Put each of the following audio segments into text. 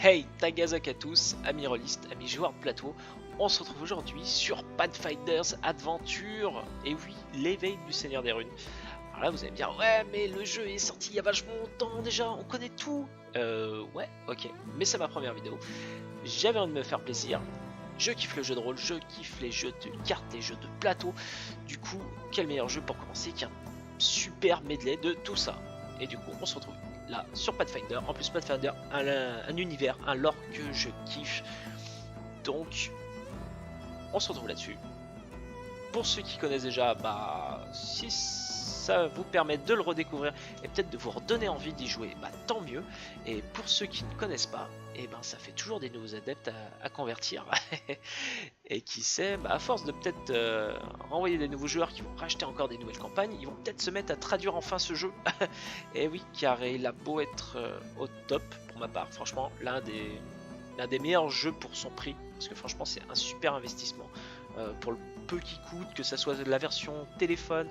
Hey, Tagazak à tous, amis rôlistes, amis joueurs de plateau. On se retrouve aujourd'hui sur Pathfinders Adventure. Et oui, l'éveil du Seigneur des Runes. Alors là, vous allez me dire, ouais, mais le jeu est sorti il y a vachement longtemps déjà, on connaît tout. Ouais, ok, mais c'est ma première vidéo. J'avais envie de me faire plaisir. Je kiffe le jeu de rôle, je kiffe les jeux de cartes, les jeux de plateau. Du coup, quel meilleur jeu pour commencer qu'un super medley de tout ça. Et du coup, on se retrouve là sur Pathfinder. En plus, Pathfinder, un univers, un lore que je kiffe. Donc, on se retrouve là-dessus. Pour ceux qui connaissent déjà, bah, si ça vous permet de le redécouvrir et peut-être de vous redonner envie d'y jouer, bah tant mieux. Et pour ceux qui ne connaissent pas, et ben ça fait toujours des nouveaux adeptes à convertir. Et qui sait, bah à force de peut-être renvoyer des nouveaux joueurs qui vont racheter encore des nouvelles campagnes, ils vont peut-être se mettre à traduire enfin ce jeu. Et oui, car il a beau être au top pour ma part, franchement, l'un des meilleurs jeux pour son prix, parce que franchement c'est un super investissement pour le peu qui coûte, que ça soit la version téléphone,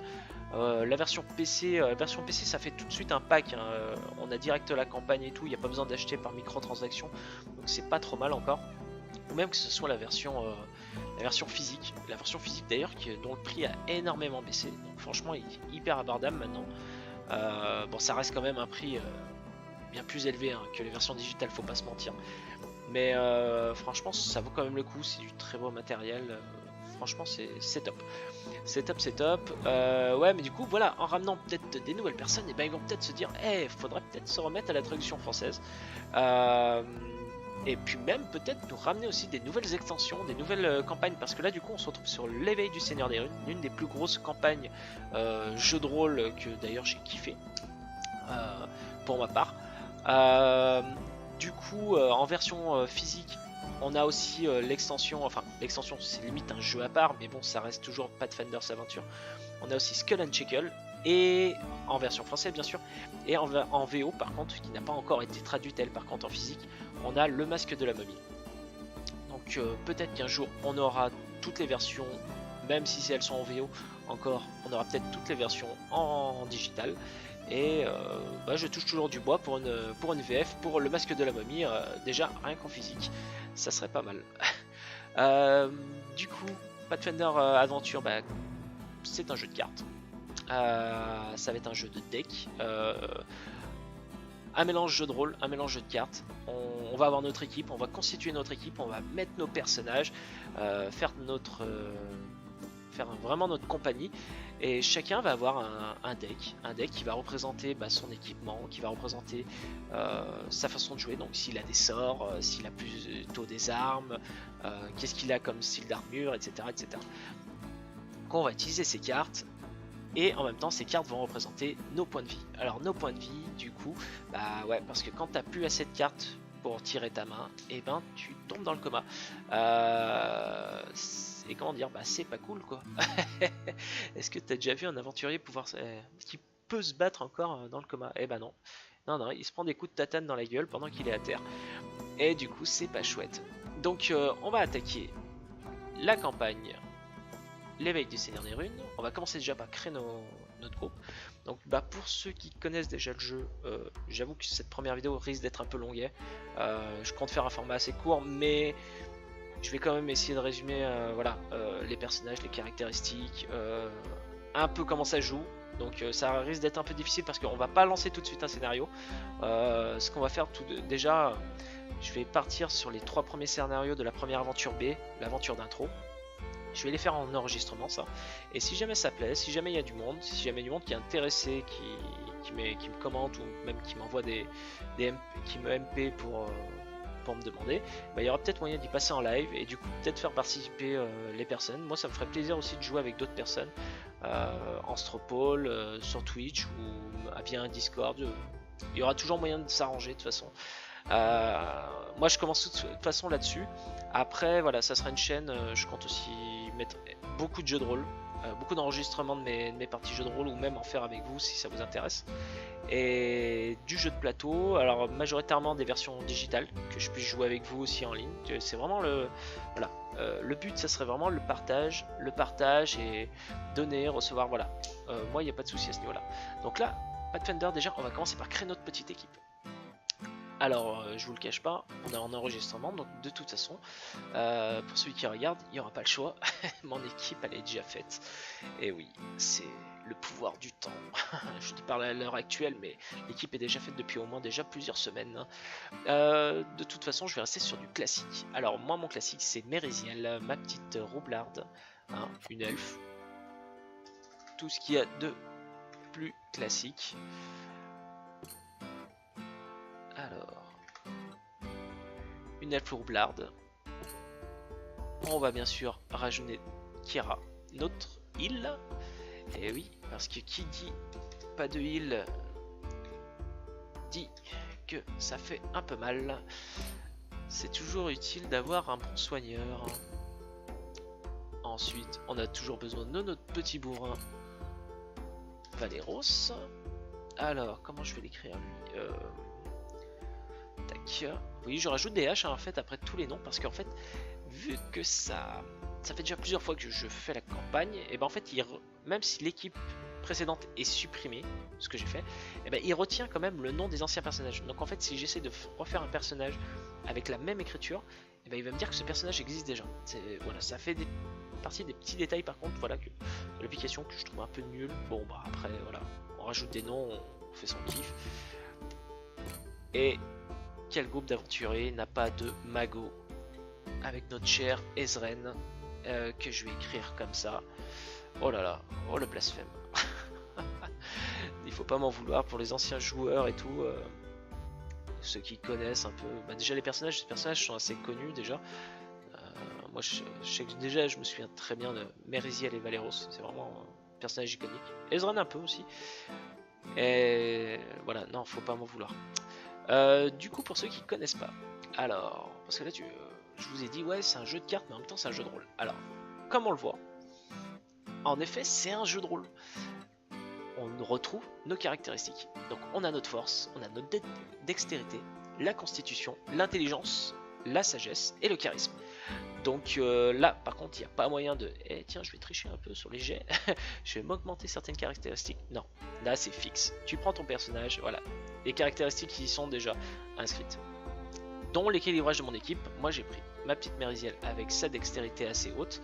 la version PC. Version PC ça fait tout de suite un pack, hein. On a direct la campagne et tout, il n'y a pas besoin d'acheter par microtransaction, donc c'est pas trop mal encore. Ou même que ce soit la version physique. La version physique d'ailleurs dont le prix a énormément baissé, donc franchement il est hyper abordable maintenant. Bon ça reste quand même un prix bien plus élevé hein, que les versions digitales, faut pas se mentir. Mais franchement ça vaut quand même le coup, c'est du très beau matériel. Franchement c'est top. C'est top, c'est top. Ouais, mais du coup, voilà, en ramenant peut-être des nouvelles personnes, et ben ils vont peut-être se dire, eh, faudrait peut-être se remettre à la traduction française. Et puis même peut-être nous ramener aussi des nouvelles extensions, des nouvelles campagnes, parce que là, du coup, on se retrouve sur l'éveil du Seigneur des Runes, l'une des plus grosses campagnes jeux de rôle que d'ailleurs j'ai kiffé pour ma part. Du coup, en version physique. On a aussi l'extension, enfin l'extension c'est limite un jeu à part, mais bon ça reste toujours Pathfinder's Adventure. On a aussi Skull and Shackle, et en version française bien sûr, et en VO par contre, qui n'a pas encore été traduite elle par contre en physique, on a le masque de la momie. Donc peut-être qu'un jour on aura toutes les versions, même si elles sont en VO encore, on aura peut-être toutes les versions en digital. Et bah, je touche toujours du bois pour une VF, pour le masque de la momie, déjà rien qu'en physique, ça serait pas mal. Du coup, Pathfinder Adventure, bah, c'est un jeu de cartes, ça va être un jeu de deck, un mélange jeu de rôle, un mélange jeu de cartes. On va avoir notre équipe, on va constituer notre équipe, on va mettre nos personnages, faire vraiment notre compagnie, et chacun va avoir un deck qui va représenter son équipement, qui va représenter sa façon de jouer, donc s'il a des sorts, s'il a plutôt des armes, qu'est-ce qu'il a comme style d'armure, etc., etc. Donc on va utiliser ces cartes, et en même temps ces cartes vont représenter nos points de vie. Alors nos points de vie du coup, bah ouais, parce que quand t'as plus assez de cartes pour tirer ta main, et ben tu tombes dans le coma. Et comment dire, bah c'est pas cool quoi. Est-ce que t'as déjà vu un aventurier qui peut se battre encore dans le coma? Eh ben non. Non, il se prend des coups de tatane dans la gueule pendant qu'il est à terre. Et du coup c'est pas chouette. Donc on va attaquer la campagne l'éveil du Seigneur des Runes. On va commencer déjà par créer notre groupe. Donc bah, pour ceux qui connaissent déjà le jeu, j'avoue que cette première vidéo risque d'être un peu longuet. Je compte faire un format assez court, mais je vais quand même essayer de résumer voilà, les personnages, les caractéristiques, un peu comment ça joue. Donc ça risque d'être un peu difficile parce qu'on va pas lancer tout de suite un scénario. Ce qu'on va faire déjà, je vais partir sur les 3 premiers scénarios de la première aventure B, l'aventure d'intro. Je vais les faire en enregistrement ça. Et si jamais ça plaît, si jamais il y a du monde, si jamais il y a du monde qui est intéressé, qui me commente ou même qui m'envoie qui me MP pour me demander, bah, il y aura peut-être moyen d'y passer en live et du coup peut-être faire participer les personnes. Moi ça me ferait plaisir aussi de jouer avec d'autres personnes en Stropole, sur Twitch ou via un Discord. Il y aura toujours moyen de s'arranger de toute façon. Moi je commence de toute façon là-dessus. Après voilà, ça sera une chaîne, je compte aussi mettre beaucoup de jeux de rôle, beaucoup d'enregistrements de mes parties jeux de rôle, ou même en faire avec vous si ça vous intéresse, et du jeu de plateau, alors majoritairement des versions digitales que je puisse jouer avec vous aussi en ligne. C'est vraiment voilà, le but ça serait vraiment le partage et donner, recevoir, voilà. Moi il n'y a pas de souci à ce niveau là. Donc là Pathfinder, déjà on va commencer par créer notre petite équipe. Alors, je vous le cache pas, on est en enregistrement, donc de toute façon, pour celui qui regarde, il n'y aura pas le choix. Mon équipe, elle est déjà faite. Et oui, c'est le pouvoir du temps. Je te parle à l'heure actuelle, mais l'équipe est déjà faite depuis au moins déjà plusieurs semaines. De toute façon, je vais rester sur du classique. Alors, moi, mon classique, c'est Mériziel, ma petite roublarde, hein, une elfe. Tout ce qu'il y a de plus classique. Alors, une elfe roublarde. On va bien sûr rajouter Kira, notre heal. Et oui, parce que qui dit pas de heal dit que ça fait un peu mal. C'est toujours utile d'avoir un bon soigneur. Ensuite, on a toujours besoin de notre petit bourrin Valeros. Alors, comment je vais l'écrire lui Tac. Oui, je rajoute des H en fait après tous les noms parce qu'en fait, vu que ça fait déjà plusieurs fois que je fais la campagne, et ben en fait, même si l'équipe précédente est supprimée, ce que j'ai fait, et ben il retient quand même le nom des anciens personnages. Donc en fait, si j'essaie de refaire un personnage avec la même écriture, et ben il va me dire que ce personnage existe déjà. Voilà, ça fait partie des petits détails par contre, voilà, que l'application que je trouve un peu nulle. Bon bah après voilà, on rajoute des noms, on fait son kiff. Et quel groupe d'aventuriers n'a pas de mago avec notre cher Ezren que je vais écrire comme ça. Oh là là, oh le blasphème. Il faut pas m'en vouloir pour les anciens joueurs et tout. Ceux qui connaissent un peu. Bah déjà les personnages sont assez connus déjà. Moi je sais que déjà je me souviens très bien de Mériziel et Valeros. C'est vraiment un personnage iconique. Ezren un peu aussi. Et voilà, non, faut pas m'en vouloir. Du coup, pour ceux qui connaissent pas, alors, parce que là, je vous ai dit, ouais, c'est un jeu de cartes, mais en même temps, c'est un jeu de rôle. Alors, comme on le voit, en effet, c'est un jeu de rôle. On retrouve nos caractéristiques. Donc, on a notre force, on a notre dextérité, la constitution, l'intelligence, la sagesse et le charisme. Donc là, par contre, il n'y a pas moyen de... Eh tiens, je vais tricher un peu sur les jets. Je vais m'augmenter certaines caractéristiques. Non, là, c'est fixe. Tu prends ton personnage, voilà. Les caractéristiques qui y sont déjà inscrites. Dont l'équilibrage de mon équipe. Moi, j'ai pris ma petite Mériziel avec sa dextérité assez haute.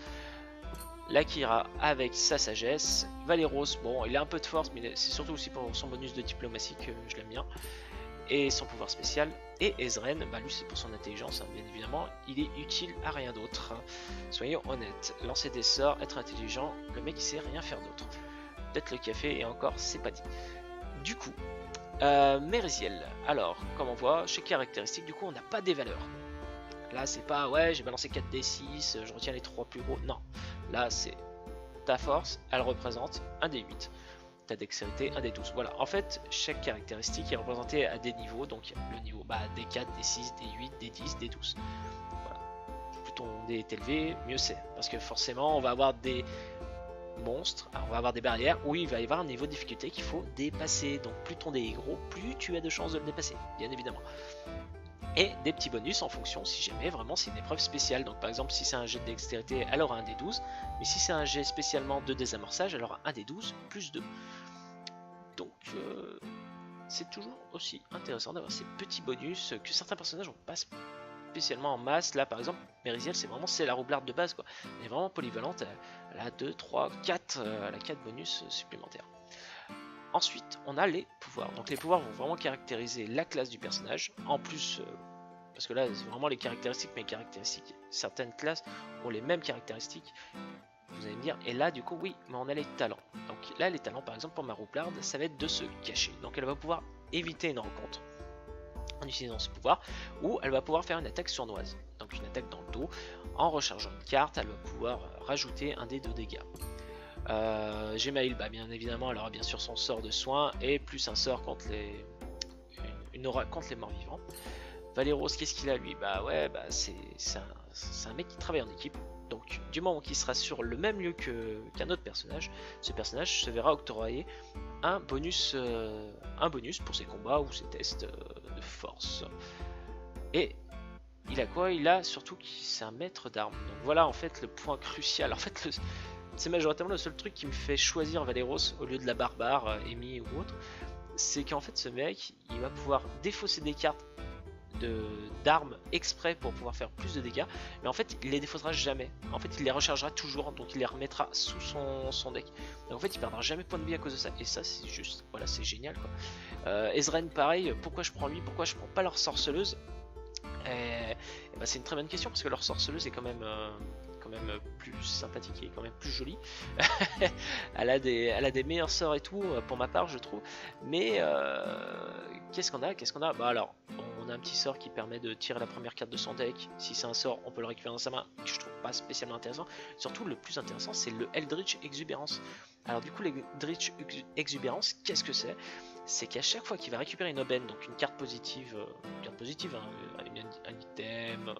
La Kira avec sa sagesse. Valeros, bon, il a un peu de force, mais c'est surtout aussi pour son bonus de diplomatie que je l'aime bien. Et son pouvoir spécial. Et Ezren, bah lui c'est pour son intelligence, hein, bien évidemment, il est utile à rien d'autre. Hein. Soyons honnêtes, lancer des sorts, être intelligent, le mec il sait rien faire d'autre. Peut-être le café et encore c'est pas dit. Du coup, Mériziel, alors comme on voit, chez caractéristiques, du coup on n'a pas des valeurs. Là c'est pas ouais j'ai balancé 4d6, je retiens les 3 plus gros, non. Là c'est ta force, elle représente un d8. Ta dextérité, un des 12. Voilà, en fait, chaque caractéristique est représentée à des niveaux, donc le niveau D4, D6, D8, D10, D12. Voilà. Plus ton dé est élevé, mieux c'est. Parce que forcément, on va avoir des monstres, on va avoir des barrières où il va y avoir un niveau de difficulté qu'il faut dépasser. Donc plus ton dé est gros, plus tu as de chances de le dépasser, bien évidemment. Et des petits bonus en fonction si jamais vraiment c'est une épreuve spéciale. Donc par exemple si c'est un jet de dextérité elle aura un D12, mais si c'est un jet spécialement de désamorçage elle aura un D12 plus 2. Donc c'est toujours aussi intéressant d'avoir ces petits bonus que certains personnages n'ont pas spécialement en masse. Là par exemple Mériziel c'est la roublarde de base quoi. Elle est vraiment polyvalente, elle a 2, 3, 4, elle a 4 bonus supplémentaires. Ensuite, on a les pouvoirs. Donc les pouvoirs vont vraiment caractériser la classe du personnage. En plus, parce que là, c'est vraiment les caractéristiques, mais les caractéristiques, certaines classes ont les mêmes caractéristiques. Vous allez me dire, et là, du coup, oui, mais on a les talents. Donc là, les talents, par exemple, pour ma roublarde, ça va être de se cacher. Donc elle va pouvoir éviter une rencontre en utilisant ce pouvoir, ou elle va pouvoir faire une attaque sournoise. Donc une attaque dans le dos. En rechargeant une carte, elle va pouvoir rajouter un dé de dégâts. Gemail, bah bien évidemment, elle aura bien sûr son sort de soin et plus un sort contre une aura contre les morts vivants. Valeros, qu'est-ce qu'il a lui? Bah ouais, bah c'est un mec qui travaille en équipe. Donc du moment qu'il sera sur le même lieu qu'un autre personnage, ce personnage se verra octroyer un bonus pour ses combats ou ses tests de force. Et il a quoi? Il a surtout c'est un maître d'armes. Donc voilà en fait le point crucial. En fait c'est majoritairement le seul truc qui me fait choisir Valeros au lieu de la barbare, Amy ou autre. C'est qu'en fait ce mec il va pouvoir défausser des cartes d'armes exprès pour pouvoir faire plus de dégâts, mais en fait il les défaussera jamais. En fait il les rechargera toujours, donc il les remettra sous son deck. Donc en fait il perdra jamais point de vie à cause de ça, et ça c'est juste, voilà, c'est génial quoi. Ezrein pareil, pourquoi je prends lui, pourquoi je prends pas leur sorceleuse? Et bah, c'est une très bonne question, parce que leur sorceleuse est quand même plus sympathique et quand même plus jolie. elle a des meilleurs sorts et tout pour ma part je trouve, mais qu'est-ce qu'on a, bah alors on a un petit sort qui permet de tirer la première carte de son deck. Si c'est un sort on peut le récupérer dans sa main, que je trouve pas spécialement intéressant. Surtout le plus intéressant c'est le Eldritch Exubérance. Alors du coup l'Eldritch Exubérance, qu'est-ce que c'est? C'est qu'à chaque fois qu'il va récupérer une aubaine, donc une carte positive, hein, un item,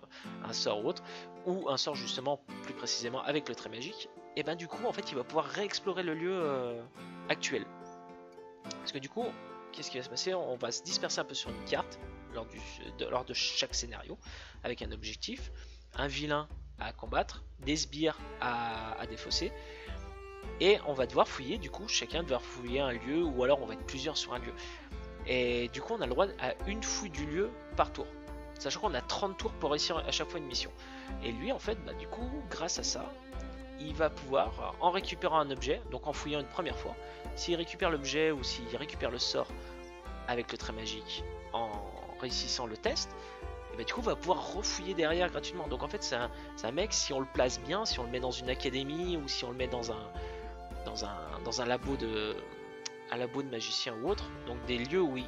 un sort ou autre, ou un sort justement plus précisément avec le trait magique, et ben du coup en fait il va pouvoir réexplorer le lieu actuel. Parce que du coup, qu'est-ce qui va se passer? On va se disperser un peu sur une carte lors de chaque scénario, avec un objectif, un vilain à combattre, des sbires à défausser. Et on va devoir fouiller, du coup, chacun va devoir fouiller un lieu, ou alors on va être plusieurs sur un lieu. Et du coup, on a le droit à une fouille du lieu par tour. Sachant qu'on a 30 tours pour réussir à chaque fois une mission. Et lui, en fait, bah, du coup, grâce à ça, il va pouvoir, en récupérant un objet, donc en fouillant une première fois, s'il récupère l'objet ou s'il récupère le sort avec le trait magique en réussissant le test, et bah, du coup, va pouvoir refouiller derrière gratuitement. Donc en fait, c'est un mec, si on le place bien, si on le met dans une académie ou si on le met dans un labo de magicien ou autre, donc des lieux où il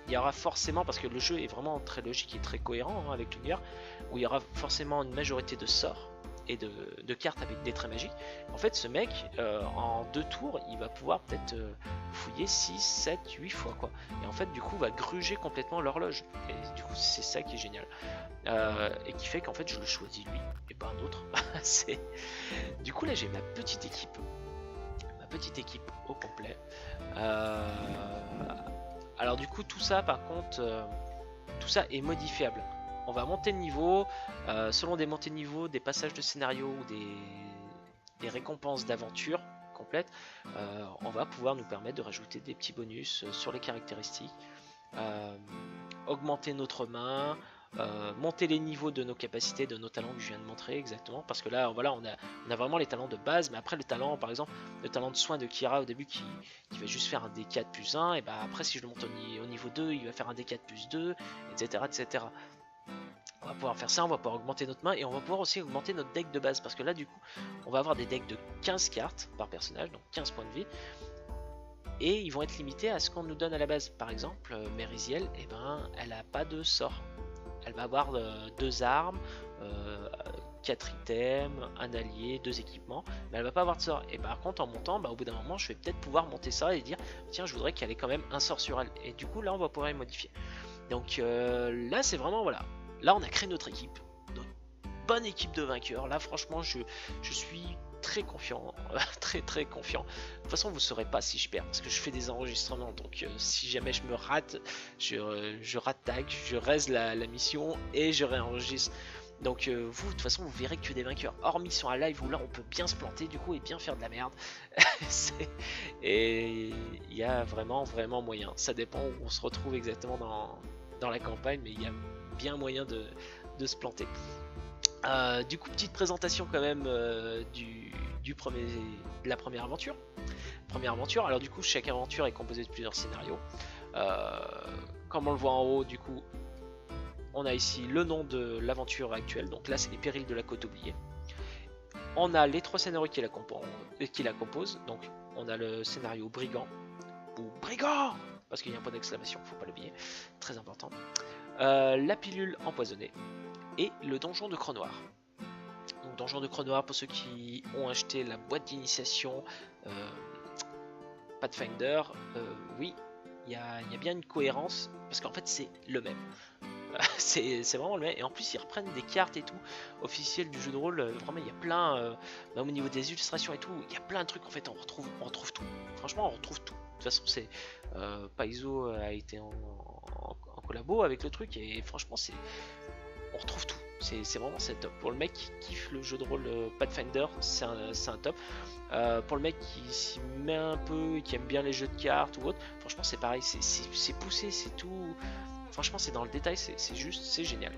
y aura forcément, parce que le jeu est vraiment très logique et très cohérent hein, avec l'univers, où il y aura forcément une majorité de sorts et de cartes avec des traits magiques. En fait ce mec en 2 tours il va pouvoir peut-être fouiller 6, 7, 8 fois quoi. Et en fait du coup va gruger complètement l'horloge. Et du coup c'est ça qui est génial. Et qui fait qu'en fait je le choisis lui et pas un autre. Du coup là j'ai ma petite équipe au complet. Alors du coup tout ça par contre tout ça est modifiable. On va monter de niveau selon des montées de niveau, des passages de scénario ou des récompenses d'aventure complètes. On va pouvoir nous permettre de rajouter des petits bonus sur les caractéristiques, augmenter notre main, monter les niveaux de nos capacités, de nos talents que je viens de montrer exactement, parce que là voilà on a vraiment les talents de base, mais après le talent par exemple le talent de soin de Kira au début qui va juste faire un D4 plus 1, et bah après si je le monte au niveau 2 il va faire un D4 plus 2, etc. On va pouvoir faire ça, on va pouvoir augmenter notre main et on va pouvoir aussi augmenter notre deck de base, parce que là du coup on va avoir des decks de 15 cartes par personnage, donc 15 points de vie, et ils vont être limités à ce qu'on nous donne à la base. Par exemple Merisiel, et ben elle a pas de sort. Elle va avoir 2 armes, 4 items, un allié, 2 équipements, mais elle va pas avoir de sort. Et par contre en montant, bah, au bout d'un moment je vais peut-être pouvoir monter ça et dire tiens je voudrais qu'elle ait quand même un sort sur elle. Et du coup là on va pouvoir les modifier. Donc là c'est vraiment voilà. Là on a créé notre équipe, notre bonne équipe de vainqueurs. Là franchement je suis très confiant, très confiant. De toute façon vous saurez pas si je perds parce que je fais des enregistrements, donc si jamais je me rate, je rattaque, je raise la mission et je réenregistre. Donc vous de toute façon vous verrez que des vainqueurs, hormis sur un live où là on peut bien se planter du coup et bien faire de la merde. Et il y a vraiment moyen, ça dépend où on se retrouve exactement dans la campagne, mais il y a bien moyen de se planter. Du coup petite présentation quand même de la première aventure. Alors du coup chaque aventure est composée de plusieurs scénarios. Comme on le voit en haut, du coup on a ici le nom de l'aventure actuelle, donc là c'est les périls de la côte oubliée. On a les 3 scénarios qui la composent, donc on a le scénario brigand ou brigand parce qu'il y a un point d'exclamation, faut pas l'oublier, très important. La pilule empoisonnée et le donjon de Cronoir. Donc donjon de Cronoir, pour ceux qui ont acheté la boîte d'initiation Pathfinder, oui, il y a bien une cohérence, parce qu'en fait c'est le même. C'est vraiment le même, et en plus ils reprennent des cartes et tout officielles du jeu de rôle. Vraiment il y a plein, même au niveau des illustrations et tout, il y a plein de trucs en fait, on retrouve tout. Franchement on retrouve tout. De toute façon c'est Paizo a été en collabo avec le truc, et franchement on retrouve tout. C'est vraiment top. Pour le mec qui kiffe le jeu de rôle Pathfinder, c'est un top. Pour le mec qui s'y met un peu et qui aime bien les jeux de cartes ou autre, franchement c'est pareil, c'est poussé, c'est tout franchement c'est dans le détail, c'est juste, c'est génial.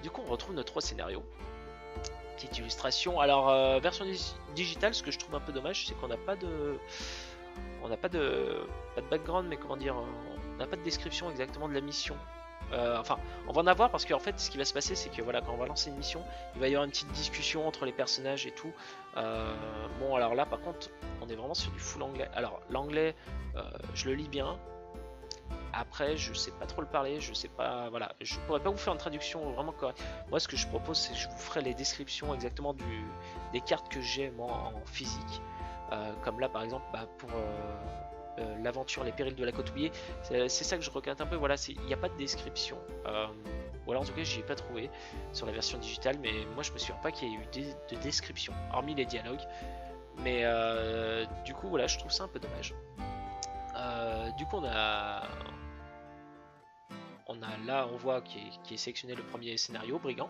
Du coup on retrouve nos 3 scénarios. Petite illustration. Alors version digitale, ce que je trouve un peu dommage, c'est qu'on n'a pas de... On n'a pas de background, mais comment dire, on n'a pas de description exactement de la mission. Enfin, on va en avoir parce qu'en fait, ce qui va se passer, c'est que voilà, quand on va lancer une mission, il va y avoir une petite discussion entre les personnages et tout. Bon, alors là, par contre, on est vraiment sur du full anglais. Alors, l'anglais, je le lis bien. Après, je sais pas trop le parler, je sais pas, voilà, je pourrais pas vous faire une traduction vraiment correcte. Moi, ce que je propose, c'est que je vous ferai les descriptions exactement des cartes que j'ai moi en physique. Comme là, par exemple, bah, pour l'aventure Les Périls de la Côte Oubliée, c'est ça que je regrette un peu. Voilà, il n'y a pas de description. Ou alors, en tout cas, j'y ai pas trouvé sur la version digitale, mais moi, je me souviens pas qu'il y ait eu de description, hormis les dialogues. Mais du coup, voilà, je trouve ça un peu dommage. Du coup, là, on voit qui est sélectionné le premier scénario, Brigand.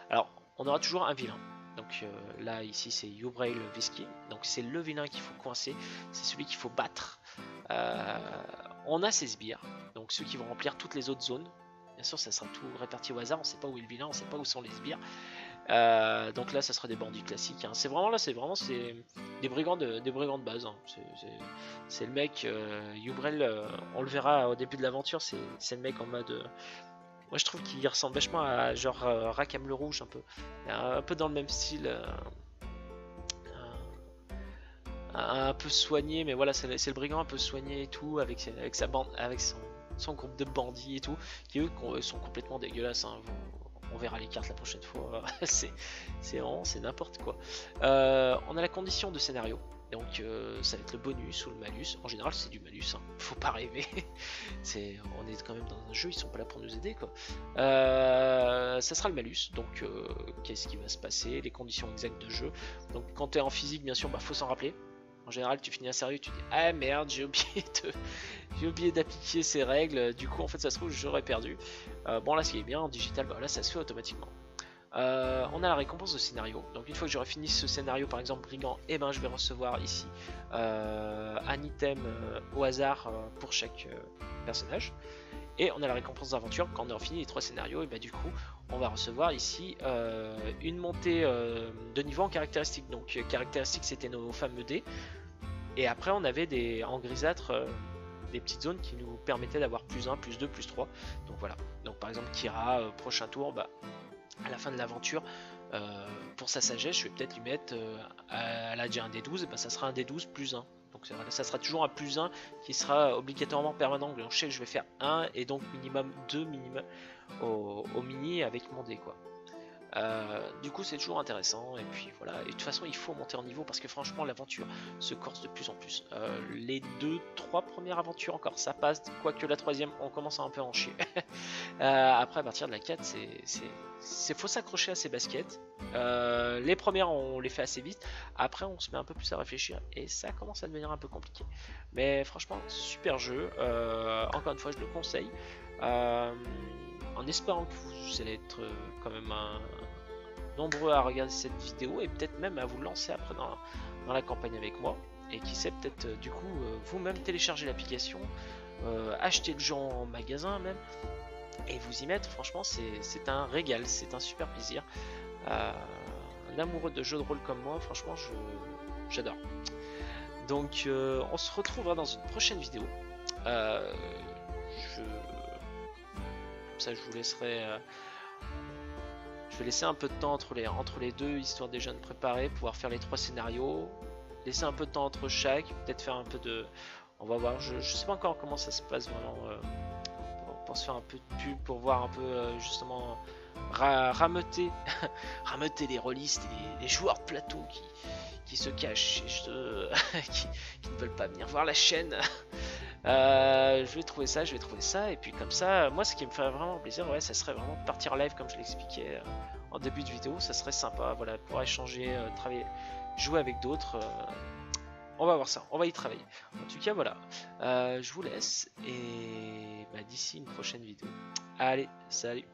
Alors, on aura toujours un vilain. Donc là, ici, c'est Ubrail Visky. Donc c'est le vilain qu'il faut coincer. C'est celui qu'il faut battre. On a ses sbires. Donc ceux qui vont remplir toutes les autres zones. Bien sûr, ça sera tout réparti au hasard. On ne sait pas où est le vilain, on ne sait pas où sont les sbires. Donc là, ça sera des bandits classiques. Hein. C'est vraiment des brigands de base. Hein. C'est le mec, Ubrail, on le verra au début de l'aventure. C'est le mec en mode... moi je trouve qu'il ressemble vachement à genre Rakam le Rouge un peu dans le même style, un peu soigné, mais voilà c'est le brigand un peu soigné et tout, avec sa bande, avec son groupe de bandits et tout, qui eux sont complètement dégueulasses. Hein. On verra les cartes la prochaine fois, c'est vraiment c'est n'importe quoi. On a la condition de scénario. Donc ça va être le bonus ou le malus. En général c'est du malus, hein. Faut pas rêver. On est quand même dans un jeu, ils sont pas là pour nous aider quoi. Ça sera le malus, donc qu'est-ce qui va se passer, les conditions exactes de jeu. Donc quand tu es en physique bien sûr, bah, faut s'en rappeler. En général tu finis un sérieux, tu dis ah merde j'ai oublié d'appliquer ces règles, du coup en fait ça se trouve j'aurais perdu. Bon là ce qui est bien en digital, bah, là ça se fait automatiquement. On a la récompense de scénario. Donc une fois que j'aurai fini ce scénario, par exemple brigand, et ben je vais recevoir ici un item au hasard pour chaque personnage. Et on a la récompense d'aventure. Quand on aura fini les 3 scénarios, et ben du coup on va recevoir ici une montée de niveau en caractéristiques. Donc caractéristiques c'était nos fameux dés. Et après on avait en grisâtre des petites zones qui nous permettaient d'avoir plus 1, plus 2, plus 3. Donc voilà. Donc par exemple Kira, prochain tour, bah à la fin de l'aventure, pour sa sagesse, je vais peut-être lui mettre, elle a déjà un D12, et ben ça sera un D12 plus 1. Donc ça sera toujours un plus 1 qui sera obligatoirement permanent. Donc je sais que je vais faire 1 et donc minimum 2 minimum au mini avec mon dé quoi. Du coup c'est toujours intéressant et puis voilà, et de toute façon il faut monter en niveau parce que franchement l'aventure se corse de plus en plus. Les 2-3 premières aventures encore ça passe, quoique la troisième on commence à un peu en chier. Après à partir de la 4 c'est faut s'accrocher à ses baskets. Les premières on les fait assez vite, après on se met un peu plus à réfléchir et ça commence à devenir un peu compliqué. Mais franchement super jeu, encore une fois je le conseille. En espérant que vous allez être quand même nombreux à regarder cette vidéo et peut-être même à vous lancer après dans la campagne avec moi. Et qui sait, peut-être du coup vous-même télécharger l'application, acheter le jeu en magasin même, et vous y mettre. Franchement c'est un régal, c'est un super plaisir. Un amoureux de jeux de rôle comme moi, franchement j'adore. Donc on se retrouvera dans une prochaine vidéo. Ça je vous laisserai je vais laisser un peu de temps entre les deux, histoire déjà de préparer, pouvoir faire les 3 scénarios, laisser un peu de temps entre chaque, peut-être faire un peu de... On va voir, je sais pas encore comment ça se passe vraiment, pour se faire un peu de pub, pour voir un peu justement rameuter les rôlistes et les joueurs de plateau qui se cachent, qui ne veulent pas venir voir la chaîne. Je vais trouver ça, et puis comme ça, moi ce qui me ferait vraiment plaisir, ouais, ça serait vraiment de partir live comme je l'expliquais en début de vidéo, ça serait sympa, voilà, pour échanger, travailler, jouer avec d'autres. On va voir ça, on va y travailler. En tout cas, voilà, je vous laisse, et bah, d'ici une prochaine vidéo. Allez, salut!